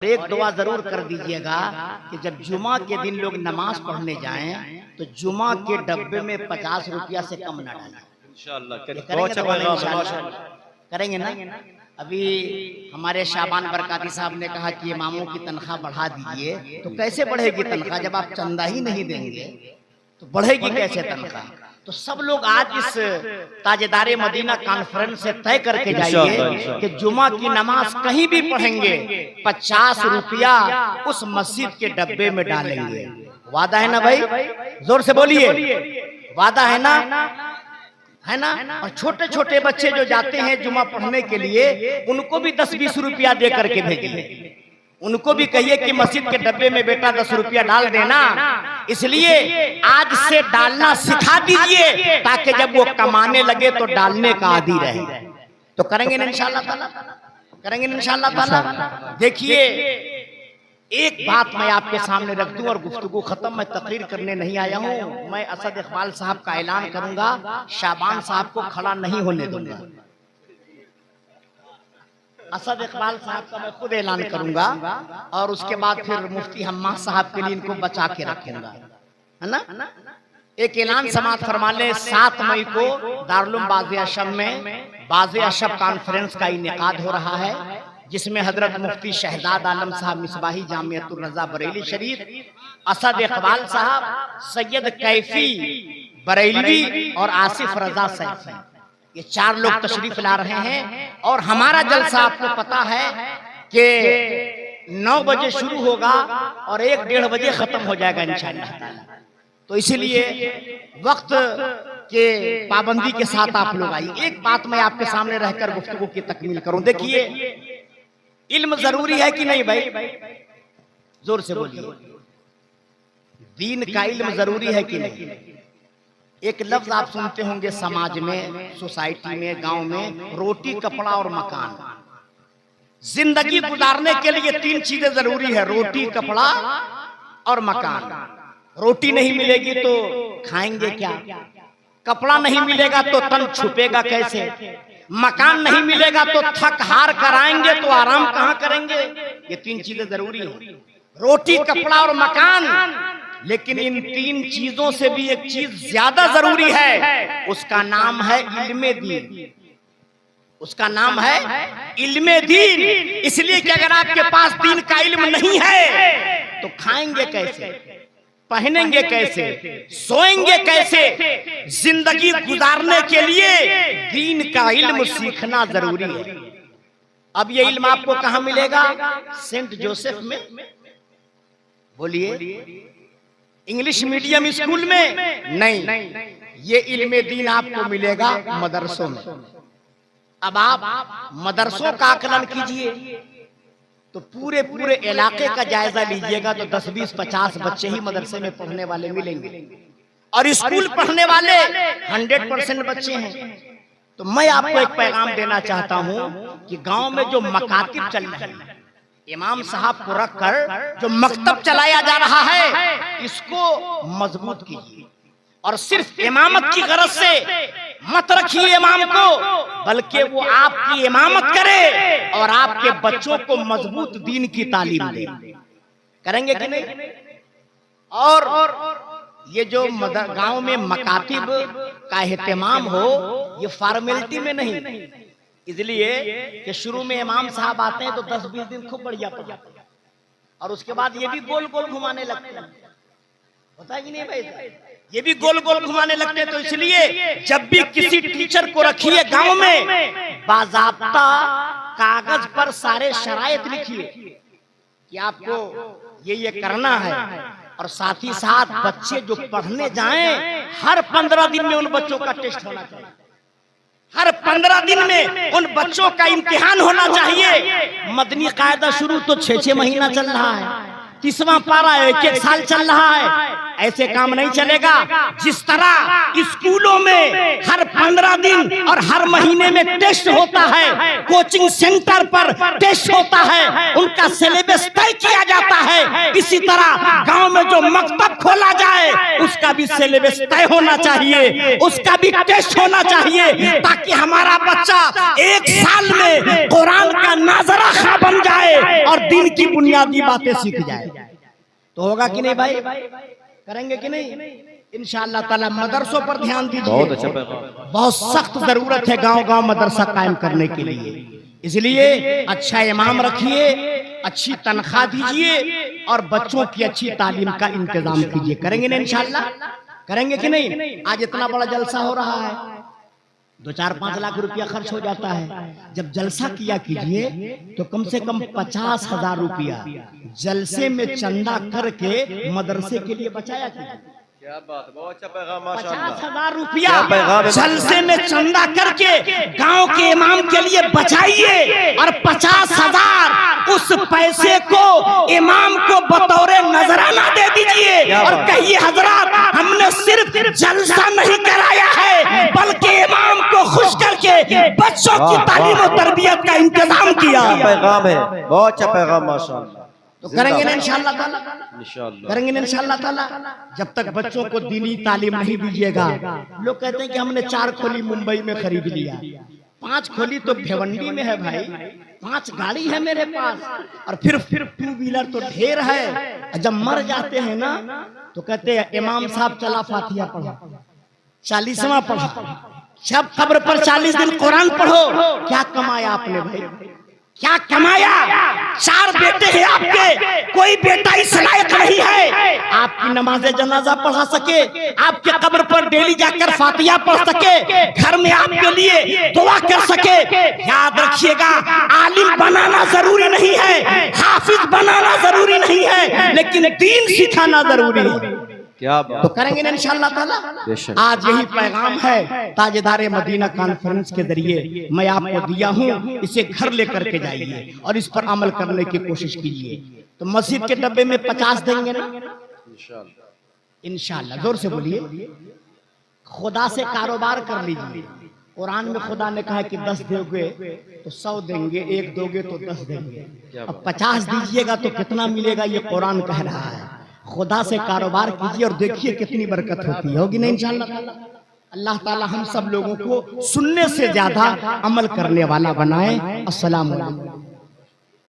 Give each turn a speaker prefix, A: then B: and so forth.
A: एक दुआ जरूर कर दीजिएगा कि जब जुमा के दिन लोग नमाज पढ़ने जाएं तो जुमा के डब्बे में 50 रुपया से कम ना डालें। करेंगे ना। अभी हमारे शाबान बरकाती साहब ने कहा कि इमामों की तनख्वाह बढ़ा दीजिए, तो कैसे बढ़ेगी तनख्वाह जब आप चंदा ही नहीं देंगे तो बढ़ेगी कैसे तनख्वाह। तो सब लोग आज इस ताजेदारे मदीना कॉन्फ्रेंस से तय करके जाइए कि जुमा की नमाज कहीं भी पढ़ेंगे 50 रुपया उस मस्जिद के डब्बे में डालेंगे। वादा है ना भाई? जोर से बोलिए, वादा है ना? है ना। और छोटे छोटे बच्चे जो जाते हैं जुमा पढ़ने के लिए उनको भी 10-20 रुपया दे करके भेजिए। उनको भी कहिए कि मस्जिद के डब्बे में बेटा 10 रुपया डाल देना। इसलिए आज से डालना सिखा दीजिए ताकि जब वो कमाने लगे तो डालने का आदी रहे। तो करेंगे ना इंशाअल्लाह ताला, करेंगे ना इंशाअल्लाह ताला। देखिए एक बात मैं आपके सामने रख दूं और गुफ्तगू खत्म। मैं तकरीर करने नहीं आया हूं। मैं असद इकबाल साहब का ऐलान करूंगा, शाबान साहब को खड़ा नहीं होने दूंगा। असद इकबाल साहब का मैं खुद ऐलान करूंगा और उसके बाद फिर मुफ्ती हम्मा साहब के लिए इनको बचा के रखूंगा, है ना। एक ऐलान समाअत फरमा ले। 7 मई को दारुल बाज़ अशब में बाज़ अशब कॉन्फ्रेंस का इनेकाद हो रहा है, जिसमें हजरत मुफ्ती शहजाद आलम साहब मिसबाही जामियतुर रज़ा बरेली शरीफ, असद इकबाल साहब, सैयद कैफी बरेलवी और आसिफ रजा सैफी, ये 4 लोग तशरीफ ला रहे हैं। और हमारा जलसा आपको पता है कि 9 बजे शुरू होगा और 1-1:30 बजे खत्म हो जाएगा इंशाअल्लाह ताला। तो इसीलिए वक्त के पाबंदी के साथ आप लोग आइए। एक बात मैं आपके सामने रहकर गुफ्तगू की तकमील करूं। देखिए इल्म जरूरी है कि नहीं भाई? जोर से बोलिए। दीन का इल्म जरूरी है कि नहीं? एक लफ्ज आप सुनते होंगे समाज में, सोसाइटी में, गांव में, रोटी कपड़ा और मकान। जिंदगी गुजारने के लिए 3 चीजें जरूरी है, रोटी कपड़ा और मकान। रोटी नहीं मिलेगी तो खाएंगे क्या? कपड़ा नहीं मिलेगा तो तन छुपेगा कैसे? मकान नहीं मिलेगा तो थक हार कर आएंगे तो आराम कहां करेंगे? ये 3 चीजें जरूरी है, रोटी कपड़ा और मकान। लेकिन इन 3 चीजों से भी एक चीज ज्यादा जरूरी है, उसका नाम है इल्मे दीन। उसका नाम है इल्मे दीन। इसलिए कि अगर आपके पास दीन का इल्म नहीं है तो खाएंगे कैसे, पहनेंगे कैसे, सोएंगे कैसे? जिंदगी गुजारने के लिए दीन का इल्म सीखना जरूरी है। अब ये इल्म आपको कहां मिलेगा? सेंट जोसेफ में, बोलिए, इंग्लिश मीडियम स्कूल में नहीं, ये इल्मे दीन आपको मिलेगा मदरसों में। अब आप मदरसों का आकलन कीजिए तो पूरे इलाके का जायजा लीजिएगा तो 10, 20, 50 बच्चे ही मदरसे में पढ़ने वाले मिलेंगे और स्कूल पढ़ने वाले 100% बच्चे हैं। तो मैं आपको एक पैगाम देना चाहता हूं कि गांव में जो मकातिब चल रहे हैं, इमाम साहब को रखकर जो मकतब चलाया जा रहा है, इसको मजबूत कीजिए। और सिर्फ इमामत की गरज से मत रखिए इमाम को, बल्कि वो आपकी इमामत करे और आपके बच्चों को मजबूत दीन की तालीम दे। करेंगे कि नहीं? और ये जो गांव में मकातिब का एहतमाम हो, ये फॉर्मेलिटी में नहीं, इसलिए कि शुरू में इमाम साहब आते हैं तो 10-20 दिन खूब बढ़िया पढ़ाते हैं और उसके बाद ये भी गोल गोल घुमाने लगते हैं। होता है कि नहीं भाई? ये भी गोल गोल घुमाने लगते हैं। तो इसलिए जब भी किसी टीचर को रखिए गांव में, बाज़ाब्ता कागज पर सारे शराइत लिखिए कि आपको ये करना है। और साथ ही साथ बच्चे जो पढ़ने जाएं, हर 15 दिन में उन बच्चों का टेस्ट होना चाहिए। हर 15 दिन में उन बच्चों का इम्तिहान होना चाहिए। मदनी कायदा शुरू तो 6-6 महीना चल रहा है, 30वां पारा 1-1 साल चल रहा है। ऐसे काम नहीं चलेगा। जिस तरह स्कूलों में हर 15 दिन और हर महीने में टेस्ट होता है, कोचिंग सेंटर पर टेस्ट होता है, उनका सिलेबस तय किया जाता है, इसी तरह गांव में जो मकतब खोला जाए उसका भी सिलेबस तय होना चाहिए, उसका भी टेस्ट होना चाहिए, ताकि हमारा बच्चा 1 साल में कुरान का नाज़रा खा बन जाए और दिन की बुनियादी बातें सीख जाए। तो होगा कि नहीं भाई? करेंगे कि नहीं? इंशाअल्लाह ताला मदरसों पर ध्यान दीजिए।
B: बहुत अच्छा,
A: बहुत सख्त जरूरत है गांव-गांव मदरसा कायम करने के लिए। इसलिए अच्छा इमाम रखिए, अच्छी तनख्वाह दीजिए और बच्चों की अच्छी तालीम का इंतजाम कीजिए। करेंगे ना इंशाअल्लाह? करेंगे कि नहीं? आज इतना बड़ा जलसा हो रहा है, 2-4-5 लाख रुपया खर्च हो जाता है। जब जलसा किया कीजिए तो कम से कम 50,000 रुपया जलसे में चंदा करके मदरसे के लिए बचाया कीजिए।
B: क्या बात है, बहुत अच्छा पैगाम माशाअल्लाह।
A: 50,000 रुपया जलसे में चंदा करके गांव के इमाम के लिए बचाइए और 50,000 उस पैसे को इमाम को बतौर नजराना दे दीजिए और कहिए हजरत हमने सिर्फ जलसा नहीं कराया है बल्कि इमाम को खुश करके बच्चों की तालीम और तरबियत का इंतजाम किया।
B: पैगाम है, बहुत अच्छा पैगाम माशाअल्लाह।
A: तो करेंगे ना इंशाअल्लाह ताला?
B: इंशाअल्लाह
A: करेंगे ना इंशाअल्लाह ताला। जब तक बच्चों को दीनी तालीम नहीं दीजिएगा, लोग कहते हैं कि हमने 4 खोली मुंबई में खरीद लिया, 5 खोली तो भिवंडी में है भाई, 5 गाड़ी है मेरे पास और फिर 2 व्हीलर तो ढेर है। जब मर जाते हैं ना तो कहते हैं इमाम साहब चला फातिहा पढ़ो, 40वां पढ़ो, जब कब्र पर 40 दिन कुरान पढ़ो। क्या कमाया आपने भाई? क्या कमाया? 4 बेटे हैं आपके, कोई बेटा इस लायक नहीं है आपकी नमाज़े जनाजा पढ़ा सके, आपके कब्र पर डेली जाकर फातिहा पढ़ सके, घर में आपके लिए दुआ कर सके। याद रखिएगा, आलिम बनाना जरूरी नहीं है, हाफिज बनाना जरूरी नहीं है, लेकिन दीन सिखाना जरूरी है।
B: क्या बात।
A: तो करेंगे ना इंशाअल्लाह ताला? आज यही पैगाम है ताजेदार मदीना कॉन्फ्रेंस के जरिए मैं आपको दिया हूँ, इसे घर लेकर के जाइए और इस पर अमल करने की कोशिश कीजिए। तो मस्जिद के डब्बे में 50 देंगे ना इंशाअल्लाह? जोर से बोलिए। खुदा से कारोबार कर लीजिए। कुरान में खुदा ने कहा है कि 10 दोगे तो 100 देंगे, 1 दोगे तो 10 देंगे। अब 50 दीजिएगा तो कितना मिलेगा ये कुरान कह रहा है। खुदा से कारोबार कीजिए और देखिए कितनी बरकत होती है। होगी ना इंशाअल्लाह? अल्लाह ताला हम सब लोगों को सुनने से ज्यादा अमल करने वाला बनाए। अस्सलाम वालेकुम।